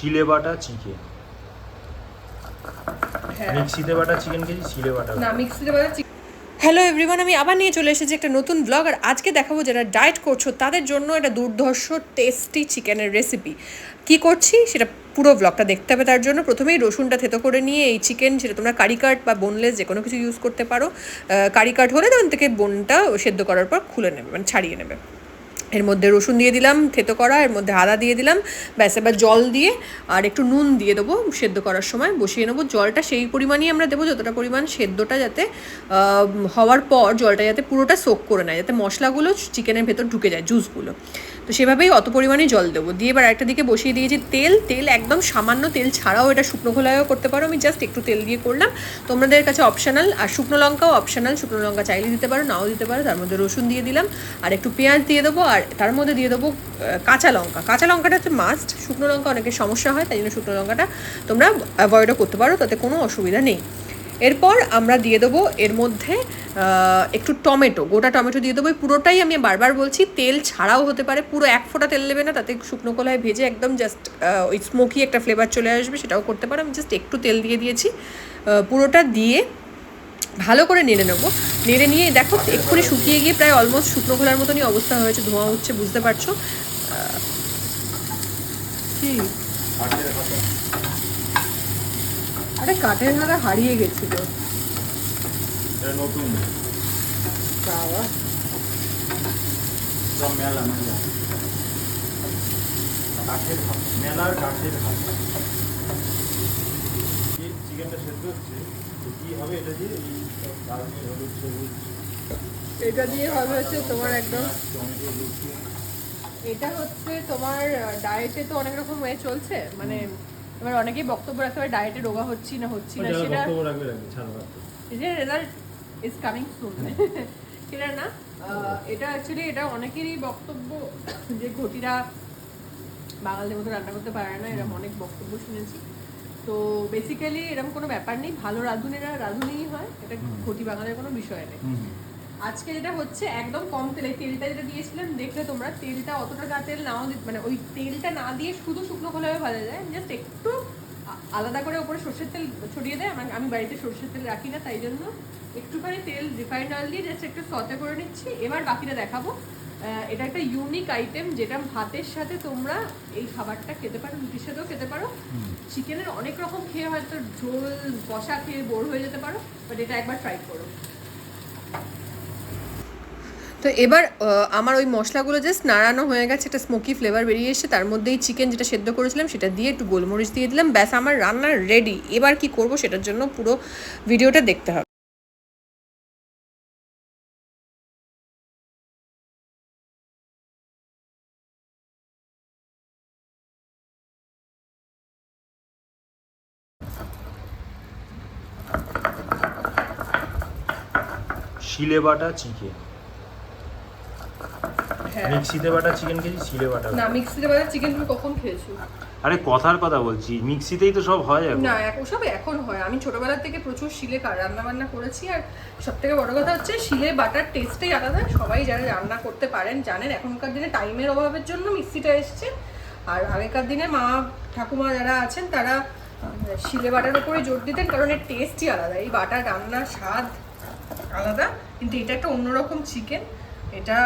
শিলে বাটা চিকেন, মিক্সিতে বাটা চিকেন খেয়েছি, শিলে বাটা না মিক্সিতে বাটা চিকেন। হ্যালো এভরিওয়ান, আমি আবার নিয়ে চলে এসেছি একটা নতুন ব্লগ। আর আজকে দেখাবো যারা ডায়েট করছো তাদের জন্য এটা দুর্ধর্ষ টেস্টি চিকেনের রেসিপি। কি করছি সেটা পুরো ব্লগটা দেখতে হবে। তার জন্য প্রথমেই রসুনটা থেতো করে নিয়ে এই চিকেন, সেটা তোমরা কারি কাট বা বোনলেস যে কোনো কিছু ইউজ করতে পারো। কারি কাট হলে তখন থেকে বোনটা সেদ্ধ করার পর খুলে নেবে, মানে ছাড়িয়ে নেবে। এর মধ্যে রসুন দিয়ে দিলাম থেতো করা, এর মধ্যে আদা দিয়ে দিলাম, ব্যাস। এবার জল দিয়ে আর একটু নুন দিয়ে দেবো, সেদ্ধ করার সময় বসিয়ে নেবো। জলটা সেই পরিমাণই আমরা দেবো যতটা পরিমাণ সেদ্ধটা যাতে হওয়ার পর জলটা যাতে পুরোটা সোক করে নেয়, যাতে মশলাগুলো চিকেনের ভেতর ঢুকে যায়, জুসগুলো। তো সেভাবেই অত পরিমাণেই জল দেবো। দিয়ে এবার একটা দিকে বসিয়ে দিয়েছি তেল একদম সামান্য তেল ছাড়াও এটা শুকনো খোলায়ও করতে পারো, আমি জাস্ট একটু তেল দিয়ে করলাম, তোমাদের কাছে অপশনাল। আর শুকনো লঙ্কাও অপশনাল, শুকনো লঙ্কা চাইলে দিতে পারো, নাও দিতে পারো। তার মধ্যে রসুন দিয়ে দিলাম আর একটু পেঁয়াজ দিয়ে দেবো, আর তার মধ্যে দিয়ে দেবো কাঁচা লঙ্কা। কাঁচা লঙ্কাটা হচ্ছে মাস্ট, শুকনো লঙ্কা অনেকের সমস্যা হয়, তাই জন্য শুকনো লঙ্কাটা তোমরা অ্যাভয়েডও করতে পারো, তাতে কোনো অসুবিধা নেই। এরপর আমরা দিয়ে দেবো এর মধ্যে একটু টমেটো, গোটা টমেটো দিয়ে দেবো। পুরোটাই আমি বারবার বলছি তেল ছাড়াও হতে পারে, পুরো এক ফোঁটা তেল নেবে না, তাতে শুকনো কলায় ভেজে একদম জাস্ট ওই স্মোকি একটা ফ্লেভার চলে আসবে, সেটাও করতে পারো। আমি জাস্ট একটু তেল দিয়ে দিয়েছি। পুরোটা দিয়ে ভালো করে নেড়ে নেবো। নেড়ে নিয়ে দেখো এক্ষুনি শুকিয়ে গিয়ে প্রায় অলমোস্ট শুকনো খোলার মতনই অবস্থা হয়েছে, ধোঁয়া উঠছে, বুঝতে পারছো কি? আরে কাঠের হাড়া হারিয়ে গেছিল নতুন বাবা। মেলা মেলা কাঠের হাত, মেলার কাঠের হাত। চিকেনটা সেদ্ধ হচ্ছে, কি হবে এটা দিয়ে? হলুদ সবুজ এটা দিয়ে হবে হচ্ছে তোমার একদম, এটা হচ্ছে তোমার ডায়েটে তো অনেক রকম ওয়ে চলছে, মানে এবার অনেকেই বক্তব্য রাখতে পারে ডায়েটে রোগা হচ্ছি না সেটা রেজাল্ট ইজ কামিং সুন, সেটা না। এটা অ্যাকচুয়ালি এটা অনেকেরই বক্তব্য যে ঘটিরা বাঙালিদের মতো রান্না করতে পারে না, এরকম অনেক বক্তব্য শুনেছি। তো বেসিক্যালি এরকম কোনো ব্যাপার নেই, ভালো রাঁধুনিরা রাঁধুনিই হয়, এটা ঘটি বাঙালির কোনো বিষয় নেই। আজকে যেটা হচ্ছে একদম কম তেলে, তেলটা যেটা দিয়েছিলাম দেখলে তোমরা, তেলটা অতটা গা তেল নাও, মানে ওই তেলটা না দিয়ে শুধু শুকনো খোলাভাবে ভাজা যায়, জাস্ট একটু আলাদা করে ওপরে সর্ষের তেল ছড়িয়ে দেয়। আমি বাড়িতে সর্ষের তেল রাখি না, তাই জন্য একটুখানি তেল রিফাইন্ড অয়েল দিয়ে জাস্ট একটু সতে করে নিচ্ছি। এবার বাকিটা দেখাবো। এটা একটা ইউনিক আইটেম, যেটা ভাতের সাথে তোমরা এই খাবারটা খেতে পারো, রুটির সাথেও খেতে পারো। চিকেনের অনেক রকম খেয়ে হয়তো ঝোল কষা খেয়ে বোর হয়ে যেতে পারো, বাট এটা একবার ট্রাই করো। তো এবার আমার ওই মশলাগুলো জাস্ট নাড়ানো হয়ে গেছে, একটা স্মোকি ফ্লেভার বেরিয়ে এসে তার মধ্যেই চিকেন যেটা সেদ্ধ করেছিলাম সেটা দিয়ে একটু গোলমরিচ দিয়ে দিলাম, ব্যাস আমার রান্না রেডি। এবার কি করব সেটার জন্য পুরো ভিডিওটা দেখতে হবে। শিলে বাটা চিকেন, মিক্সিতে বাটা চিকেন খেয়েছি, শিলে বাটা না মিক্সিতে বাটা চিকেন তুমি কখন খেয়েছো? আরে কথার কথা বলছি, মিক্সিতেই তো সব হয় এখন। না সব এখন হয়, আমি ছোটবেলা থেকে প্রচুর শিলে রান্না বান্না করেছি। আর সব থেকে বড় কথা হচ্ছে শিলে বাটার টেস্টই আলাদা। সবাই যারা রান্না করতে পারেন জানেন, এখনকার দিনে টাইমের অভাবের জন্য মিক্সিটা এসছে, আর আগেকার দিনে মা ঠাকুমা যারা আছেন তারা শিলে বাটার উপরে জোর দিতেন, কারণ এর টেস্টই আলাদা, এই বাটার রান্নার স্বাদ আলাদা। কিন্তু এটা একটা অন্যরকম চিকেন, এটা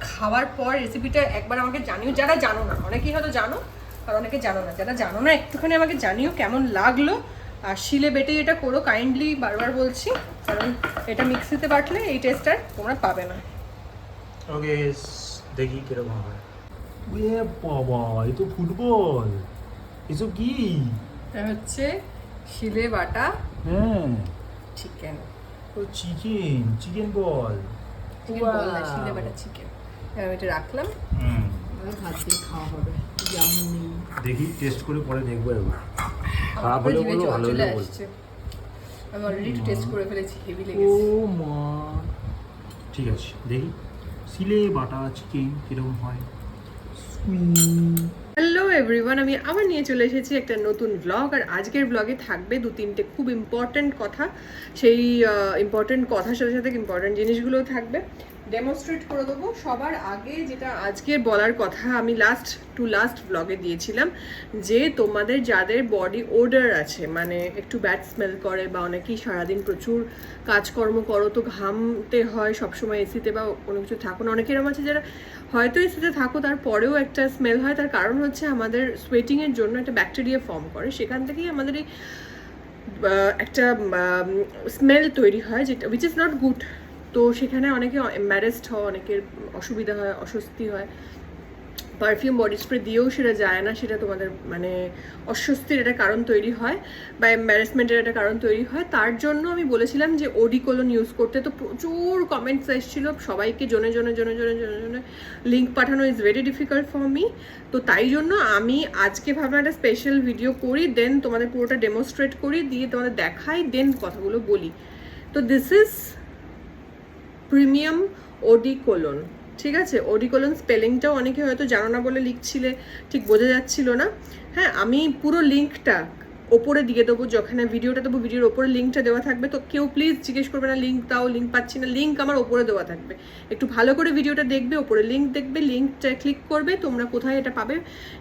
খাওয়ার পর রেসিপিটা একবার আমাকে জানিও, যারা জানো না, অনেকেই হয়তো জানো আর অনেকে জানো না, যারা জানো না একটুখানি আমাকে জানিও কেমন লাগলো। আর শিলে বেটে এটা করো কাইন্ডলি, বারবার বলছি, কারণ এটা মিক্সিতে বাটলে এই টেস্ট আর তোমরা পাবে না। ওকে দেখি কিরকম হয়। এ বাবা, এই তো ফুটবল, এসব কি? এটা হচ্ছে শিলে বাটা হ্যাঁ চিকেন, ও chicken, chicken ball, chicken ball না, শিলে বাটা চিকেন। আমি এটা রাখলাম, ভাত দিয়ে খাওয়া হবে। দেখি টেস্ট করে পরে দেখবো একবার, খারাপ হলে বলো, ভালো হলে বলো। আমি অলরেডি একটু টেস্ট করে ফেলেছি, হেভি লেগেছে। ও মা, ঠিক আছে দেখি শিলে বাটা চিকেন কিরকম হয়। হ্যালো এভরিওয়ান, আমি আবার নিয়ে চলে এসেছি একটা নতুন ব্লগ। আর আজকের ব্লগে থাকবে 2-3টে খুব ইম্পর্ট্যান্ট কথা, সেই ইম্পর্ট্যান্ট কথার সাথে সাথে ইম্পর্ট্যান্ট জিনিসগুলোও থাকবে। ডেমনস্ট্রেট করে দেবো। সবার আগে যেটা আজকের বলার কথা, আমি লাস্ট ব্লগে দিয়েছিলাম যে তোমাদের যাদের বডি ওডার আছে, মানে একটু ব্যাড স্মেল করে বা অনেকেই সারাদিন প্রচুর কাজকর্ম করো তো ঘামতে হয় সবসময় এসিতে বা কোনো কিছু থাকো না, অনেকের এরকম আছে যারা হয়তো এসিতে থাকো তারপরেও একটা স্মেল হয়। তার কারণ হচ্ছে আমাদের সোয়েটিংয়ের জন্য একটা ব্যাকটেরিয়া ফর্ম করে, সেখান থেকেই আমাদের এই একটা স্মেল তৈরি হয় যেটা উইচ ইজ নট গুড। তো সেখানে অনেকে এম্বারেসড হয়, অনেকের অসুবিধা হয়, অস্বস্তি হয়। পারফিউম বডি স্প্রে দিয়েও সেটা যায় না, সেটা তোমাদের মানে অস্বস্তির একটা কারণ তৈরি হয় বা এম্বারেসমেন্টের একটা কারণ তৈরি হয়। তার জন্য আমি বলেছিলাম যে ওডিকোলন ইউজ করতে, তো প্রচুর কমেন্টস এসেছিল সবাইকে জনে লিঙ্ক পাঠানো is very difficult for me. তো তাই জন্য আমি আজকে ভাবলাম একটা স্পেশাল ভিডিও করি, দেন তোমাদের পুরোটা ডেমনস্ট্রেট করি, দিয়ে তোমাদের দেখাই, দেন কথাগুলো বলি। তো দিস ইজ প্রিমিয়াম ওডিকোলন, ঠিক আছে? ওডিকোলন স্পেলিংটাও অনেকে হয়তো জানো না বলে লিখছিলে, ঠিক বোঝা যাচ্ছিল না। হ্যাঁ, আমি পুরো লিঙ্কটা ওপরে দিয়ে দেবো, যখন ভিডিওটা দেবো ভিডিওর ওপরে লিঙ্কটা দেওয়া থাকবে। তো কেউ প্লিজ জিজ্ঞেস করবে না লিঙ্ক দাও, লিঙ্ক পাচ্ছি না, লিঙ্ক আমার ওপরে দেওয়া থাকবে। একটু ভালো করে ভিডিওটা দেখবে, ওপরে লিঙ্ক দেখবে, লিঙ্কটা ক্লিক করবে, তোমরা কোথায় এটা পাবে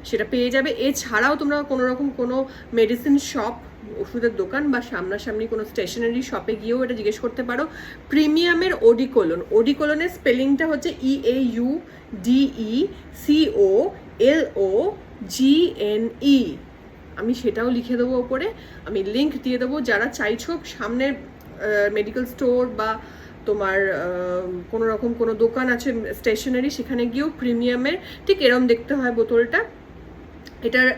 সেটা পেয়ে যাবে। এছাড়াও তোমরা কোনো মেডিসিন শপ, ওষুধের দোকান বা সামনাসামনি কোনো স্টেশনারি শপে গিয়েও এটা জিজ্ঞেস করতে পারো। প্রিমিয়ামের ওডিকোলনের স্পেলিংটা হচ্ছে EAUDECOLOGNE। আমি সেটাও লিখে দেবো ওপরে, আমি লিঙ্ক দিয়ে দেবো। যারা চাইছো সামনের মেডিকেল স্টোর বা তোমার কোনো রকম কোনো দোকান আছে স্টেশনারি, সেখানে গিয়েও প্রিমিয়ামের ঠিক এরম দেখতে হয় বোতলটা। এটার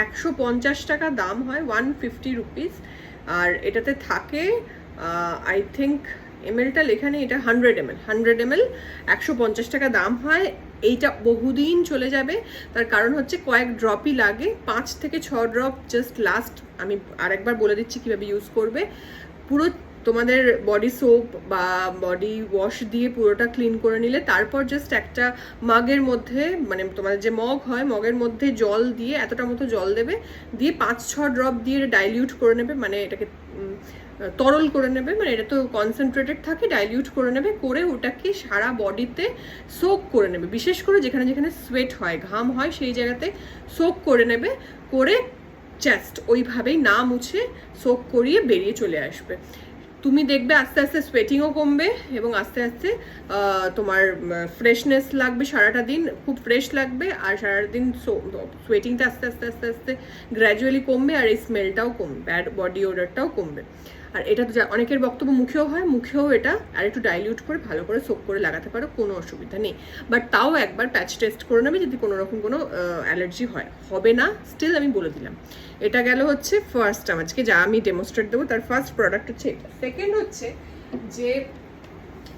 150 টাকা দাম হয়, 150 রুপিস। আর এটাতে থাকে আই থিঙ্ক এমএলটা লেখা নেই, এটা 100 ml 150 টাকা দাম হয়। এইটা বহুদিন চলে যাবে, তার কারণ হচ্ছে কয়েক ড্রপই লাগে, 5 থেকে 6 ড্রপ জাস্ট লাস্ট। আমি আরেকবার বলে দিচ্ছি কীভাবে ইউজ করবে। পুরো তোমাদের বডি সোপ বা বডি ওয়াশ দিয়ে পুরোটা ক্লিন করে নিলে, তারপর জাস্ট একটা মাগের মধ্যে, মানে তোমাদের যে মগ হয় মগের মধ্যে জল দিয়ে, এতটা মতো জল দেবে, দিয়ে 5-6 ড্রপ দিয়ে ডাইলিউট করে নেবে, মানে এটাকে তরল করে নেবে, মানে এটা তো কনসেন্ট্রেটেড থাকে, ডাইলিউট করে নেবে, করে ওটাকে সারা বডিতে সোক করে নেবে। বিশেষ করে যেখানে যেখানে সোয়েট হয়, ঘাম হয়, সেই জায়গাতে সোক করে নেবে, করে জাস্ট ওইভাবেই না মুছে সোক করিয়ে বেরিয়ে চলে আসবে। তুমি দেখবে আস্তে আস্তে সোয়েটিংও কমবে এবং আস্তে আস্তে তোমার ফ্রেশনেস লাগবে, সারাটা দিন খুব ফ্রেশ লাগবে, আর সারাদিন সোয়েটিংটা আস্তে আস্তে আস্তে আস্তে গ্র্যাজুয়ালি কমবে, আর এই স্মেলটাও কমবে, ব্যাড বডি ওডারটাও কমবে। আর এটা তো অনেকের বক্তব্য মুখেও হয়, মুখেও এটা আর একটু ডাইলিউট করে ভালো করে সোক করে লাগাতে পারো, কোনো অসুবিধা নেই। বাট তাও একবার প্যাচ টেস্ট করে নেবে, যদি কোনো রকম কোনো অ্যালার্জি হয়, হবে না স্টিল, আমি বলে দিলাম। এটা গেল হচ্ছে ফার্স্ট, আজকে যা আমি ডেমনস্ট্রেট দেবো তার ফার্স্ট প্রোডাক্ট হচ্ছে এটা। সেকেন্ড হচ্ছে যে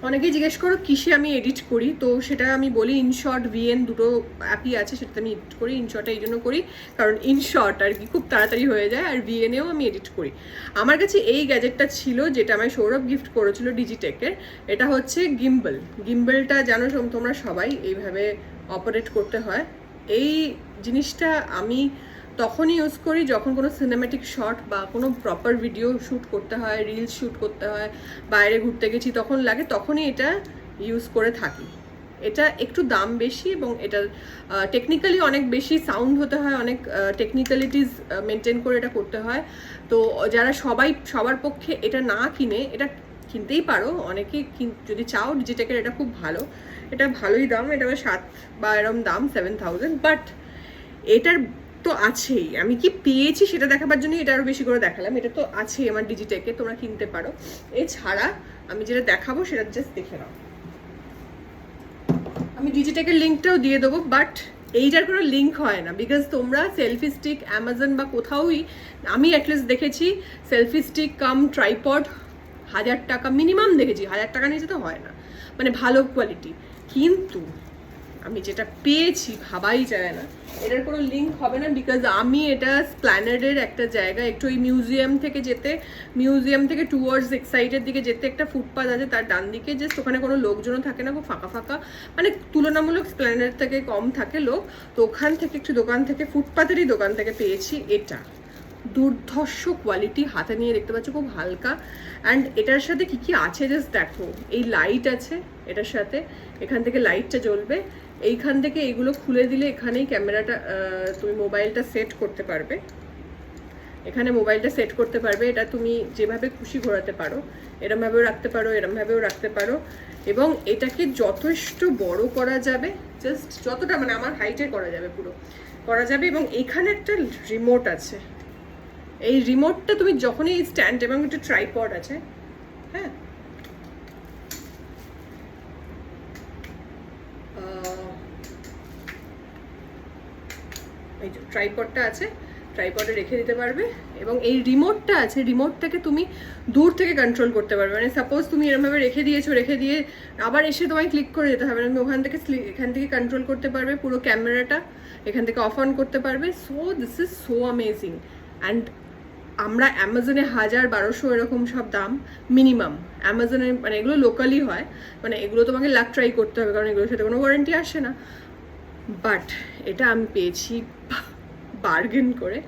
অনেকেই জিজ্ঞেস করো কিসে আমি এডিট করি, তো সেটা আমি বলি ইনশর্ট, ভিএন দুটো অ্যাপই আছে, সেটাতে আমি এডিট করি। ইনশর্টটা এই জন্য করি কারণ ইনশর্ট আর কি খুব তাড়াতাড়ি হয়ে যায়, আর ভিএনেও আমি এডিট করি। আমার কাছে এই গ্যাজেটটা ছিল যেটা আমায় সৌরভ গিফট করেছিল ডিজিটেকের, এটা হচ্ছে গিম্বলটা জানো তোমরা সবাই, এইভাবে অপারেট করতে হয়। এই জিনিসটা আমি তখনই ইউজ করি যখন কোনো সিনেম্যাটিক শট বা কোনো প্রপার ভিডিও শ্যুট করতে হয়, রিলস শ্যুট করতে হয়, বাইরে ঘুরতে গেছি তখন লাগে, তখনই এটা ইউজ করে থাকি। এটা একটু দাম বেশি এবং এটা টেকনিক্যালি অনেক বেশি সাউন্ড হতে হয়, অনেক টেকনিক্যালিটিস মেনটেন করে এটা করতে হয়। তো যারা সবার পক্ষে এটা না কিনে, এটা কিনতেই পারো অনেকেই, যদি চাও ডিজিটেকের এটা খুব ভালো, এটা ভালোই দাম, এটা 7 বা এরম দাম 7000। বাট এটার তো আছেই, আমি কি পেয়েছি সেটা দেখাবার জন্য এটা আরও বেশি করে দেখালাম। এটা তো আছেই আমার ডিজিটেকে, তোমরা কিনতে পারো। এছাড়া আমি যেটা দেখাবো সেটা জাস্ট দেখে নাও। আমি ডিজিটেকের লিঙ্কটাও দিয়ে দেবো, বাট এইটার কোনো লিঙ্ক হয় না, বিকজ তোমরা সেলফি স্টিক অ্যামাজন বা কোথাওই, আমি অ্যাটলিস্ট দেখেছি সেলফি স্টিক কাম ট্রাইপড 1000 টাকা মিনিমাম দেখেছি, 1000 টাকা নিচে তো হয় না, মানে ভালো কোয়ালিটি। কিন্তু আমি যেটা পেয়েছি ভাবাই যায় না, এটার কোনো লিঙ্ক হবে না, বিকজ আমি এটা স্প্ল্যানেডের একটা জায়গা, একটু ওই মিউজিয়াম থেকে টুয়ার্ডস এক্সাইটের দিকে যেতে একটা ফুটপাথ আছে, তার ডান দিকে জাস্ট ওখানে কোনো লোকজনও থাকে না, খুব ফাঁকা ফাঁকা, মানে তুলনামূলক স্প্ল্যানেড থেকে কম থাকে লোক। তো ওখান থেকে একটু দোকান থেকে, ফুটপাথেরই দোকান থেকে পেয়েছি এটা। দুর্ধর্ষ কোয়ালিটি, হাতে নিয়ে দেখতে পাচ্ছ খুব হালকা। অ্যান্ড এটার সাথে কি কি আছে জাস্ট দেখো, এই লাইট আছে এটার সাথে, এখান থেকে লাইটটা জ্বলবে, এইখান থেকে এগুলো খুলে দিলে এখানেই ক্যামেরাটা তুমি মোবাইলটা সেট করতে পারবে, এখানে মোবাইলটা সেট করতে পারবে। এটা তুমি যেভাবে খুশি ঘোরাতে পারো, এরমভাবেও রাখতে পারো, এরমভাবেও রাখতে পারো, এবং এটাকে যথেষ্ট বড় করা যাবে, জাস্ট যতটা মানে আমার হাইটের করা যাবে, পুরো করা যাবে। এবং এখানে একটা রিমোট আছে, এই রিমোটটা তুমি যখনই স্ট্যান্ড, এবং একটা ট্রাইপড আছে, হ্যাঁ এই যে ট্রাইপডটা আছে, ট্রাইপডে রেখে দিতে পারবে। এবং এই রিমোটটা আছে, রিমোটটাকে তুমি দূর থেকে কন্ট্রোল করতে পারবে। মানে সাপোজ তুমি এরমভাবে রেখে দিয়েছো, রেখে দিয়ে আবার এসে তোমায় ক্লিক করে যেতে হবে না, তুমি এখান থেকে কন্ট্রোল করতে পারবে পুরো ক্যামেরাটা, এখান থেকে অফ অন করতে পারবে। So this is so amazing. And আমরা অ্যামাজনে 1000-1200 এরকম সব দাম মিনিমাম, অ্যামাজনে মানে এগুলো লোকালি হয়, মানে এগুলো তোমাকে লাক ট্রাই করতে হবে, কারণ এগুলোর সাথে কোনো ওয়ারেন্টি আসে না। বাট এটা আমি পেয়েছি বার্গেন করে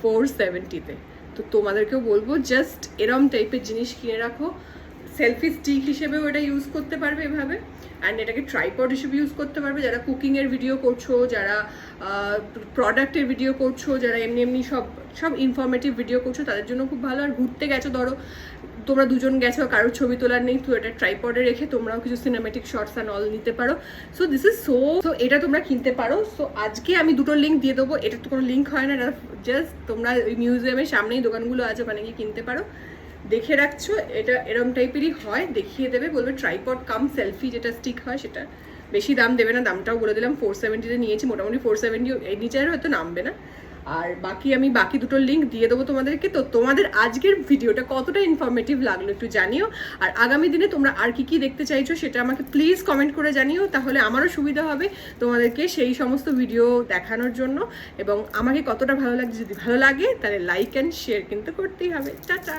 470-তে। তো তোমাদেরকেও বলবো জাস্ট এরম টাইপের জিনিস কিনে রাখো। সেলফি স্টিক হিসেবেও এটা ইউজ করতে পারবে এভাবে, অ্যান্ড এটাকে ট্রাইপড হিসেবে ইউজ করতে পারবে যারা কুকিংয়ের ভিডিও করছো, যারা প্রোডাক্টের ভিডিও করছো, যারা এমনি এমনি সব ইনফরমেটিভ ভিডিও করছো, তাদের জন্য খুব ভালো। আর ঘুরতে গেছো, ধরো তোমরা দুজন গেছো, কারোর ছবি তোলার নেই, তো এটা ট্রাইপডে রেখে তোমরাও কিছু সিনেমেটিক শর্টস অ্যান্ড অল নিতে পারো। সো দিস ইজ সো এটা তোমরা কিনতে পারো। সো আজকে আমি দুটো লিঙ্ক দিয়ে দেবো, এটা তো কোনো লিঙ্ক হয় না, এটা জাস্ট তোমরা ওই মিউজিয়ামের সামনেই দোকানগুলো আছে, ওখানে গিয়ে কিনতে পারো। দেখে রাখছো, এটা এরম টাইপেরই হয়, দেখিয়ে দেবে, বলবে ট্রাইপড কাম সেলফি যেটা স্টিক হয় সেটা। বেশি দাম দেবে না, দামটাও বলে দিলাম 470-তে নিয়েছি, মোটামুটি 470 এর নিচে আর হয়তো নামবে না। আর বাকি দুটো লিঙ্ক দিয়ে দেবো তোমাদেরকে। তো তোমাদের আজকের ভিডিওটা কতটা ইনফরমেটিভ লাগলো একটু জানিও, আর আগামী দিনে তোমরা আর কি দেখতে চাইছো সেটা আমাকে প্লিজ কমেন্ট করে জানিও, তাহলে আমারও সুবিধা হবে তোমাদেরকে সেই সমস্ত ভিডিও দেখানোর জন্য। এবং আমাকে কতটা ভালো লাগছে, যদি ভালো লাগে তাহলে লাইক অ্যান্ড শেয়ার কিন্তু করতেই হবে। টাটা।